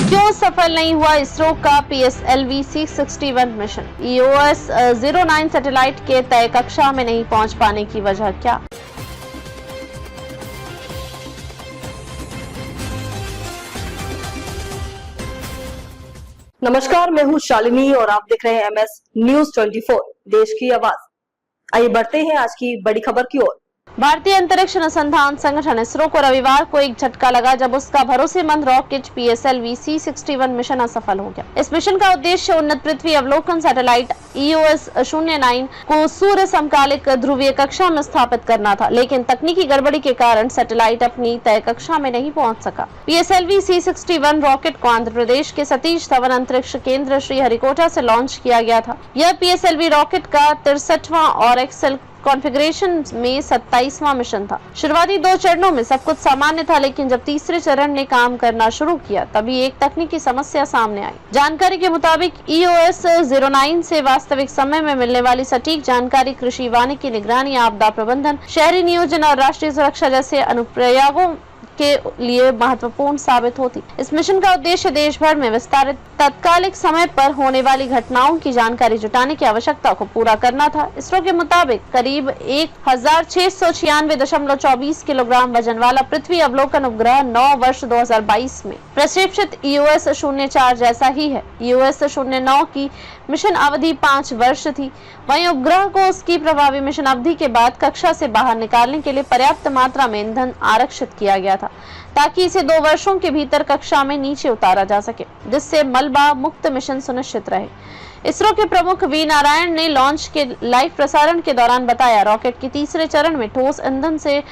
क्यों सफल नहीं हुआ इसरो का PSLV C61 mission? EOS 09 satellite के तय कक्षा में नहीं पहुंच पाने की वजह क्या? नमस्कार, मैं हूं शालिनी और आप देख रहे हैं MS न्यूज 24 देश की आवाज। आइए बढ़ते हैं आज की बड़ी खबर की ओर। भारतीय अंतरिक्ष अनुसंधान संगठन इसरो को रविवार को एक झटका लगा जब उसका भरोसेमंद रॉकेट PSLV C61 मिशन असफल हो गया। इस मिशन का उद्देश्य उन्नत पृथ्वी अवलोकन सैटेलाइट EOS 09 को सूर्य समकालिक ध्रुवीय कक्षा में स्थापित करना था, लेकिन तकनीकी गड़बड़ी के कारण सैटेलाइट अपनी तय कक्षा में नहीं पहुंच सका। PSLV C61 रॉकेट को आंध्र प्रदेश के सतीश धवन अंतरिक्ष केंद्र श्रीहरिकोटा से लॉन्च किया गया था। यह PSLV रॉकेट का 63वां और एक्सेल कॉन्फ़िगरेशन में 27वां मिशन था। शुरुआती 2 चरणों में सब कुछ सामान्य था, लेकिन जब तीसरे चरण ने काम करना शुरू किया तभी एक तकनीकी समस्या सामने आई। जानकारी के मुताबिक EOS 09 से वास्तविक समय में मिलने वाली सटीक जानकारी कृषि, वानिकी, निगरानी, आपदा प्रबंधन, शहरी नियोजन और राष्ट्रीय सुरक्षा जैसे अनुप्रयोगों के लिए महत्वपूर्ण साबित होती। इस मिशन का उद्देश्य देश भर में विस्तारित तत्कालिक समय पर होने वाली घटनाओं की जानकारी जुटाने की आवश्यकता को पूरा करना था। इसरो के मुताबिक करीब 1696.24 किलोग्राम वजन वाला पृथ्वी अवलोकन उपग्रह 9 वर्ष 2022 में प्रक्षेपित EOS 04 जैसा ही है। EOS 09 की मिशन अवधि 5 वर्ष थी। वहीं उपग्रह को उसकी प्रभावी मिशन अवधि के बाद कक्षा से बाहर निकालने के लिए पर्याप्त मात्रा में ईंधन आरक्षित किया गया था, ताकि इसे 2 वर्षों के भीतर कक्षा में नीचे उतारा जा सके, जिससे मलबा मुक्त मिशन सुनिश्चित रहे। इसरो के प्रमुख V नारायण ने लॉन्च के लाइव प्रसारण के दौरान बताया, रॉकेट के तीसरे चरण में ठोस ईंधन से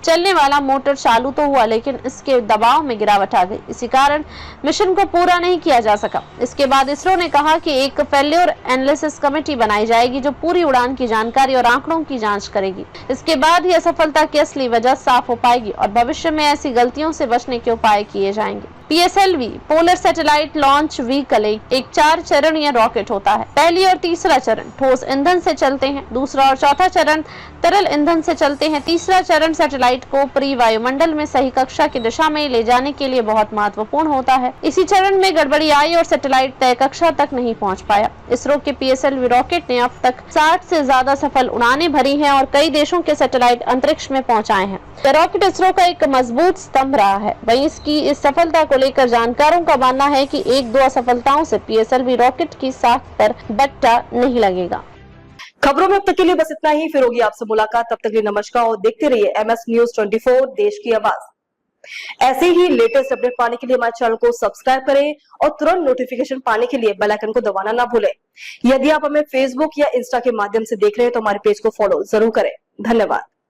चलने वाला मोटर चालू तो हुआ, लेकिन इसके दबाव में गिरावट आ गई। इसी कारण मिशन को पूरा नहीं किया जा सका। इसके बाद इसरो ने कहा कि एक फेल्योर एनालिसिस कमेटी बनाई जाएगी जो पूरी उड़ान की जानकारी और आंकड़ों की जांच करेगी। इसके बाद ही असफलता की असली वजह साफ हो पाएगी और भविष्य में ऐसी गलतियों से बचने के उपाय किए जाएंगे। PSLV polar satellite launch vehicle एक 4 चरणीय रॉकेट होता है। पहली और तीसरा चरण ठोस ईंधन से चलते हैं, दूसरा और चौथा चरण तरल ईंधन से चलते हैं। तीसरा चरण सैटेलाइट को परिवायुमंडल में सही कक्षा की दिशा में ले जाने के लिए बहुत महत्वपूर्ण होता है। इसी चरण में गड़बड़ी आई और सैटेलाइट तय कक्षा तक नहीं पहुंच पाया। इसरो के PSLV रॉकेट ने अब तक 60 से ज्यादा सफल उड़ानें भरी हैं और कई देशों के सैटेलाइट अंतरिक्ष में पहुंचाए हैं। यह रॉकेट इसरो का एक मजबूत स्तंभ रहा है। वहीं इसकी इस सफलता को लेकर जानकारों का मानना है कि 1-2 असफलताओं से PSLV रॉकेट की साख पर बट्टा नहीं लगेगा। खबरों में अब तक के लिए बस इतना ही। फिर होगी आपसे मुलाकात, तब तक के लिए नमस्कार और देखते रहिए MS न्यूज 24 देश की आवाज। ऐसे ही लेटेस्ट अपडेट पाने के लिए हमारे चैनल को सब्सक्राइब करें और तुरंत नोटिफिकेशन पाने के लिए बेल आइकन को दबाना ना भूलें। यदि आप हमें फेसबुक या इंस्टा के माध्यम से देख रहे हैं तो हमारे पेज को फॉलो जरूर करें। धन्यवाद।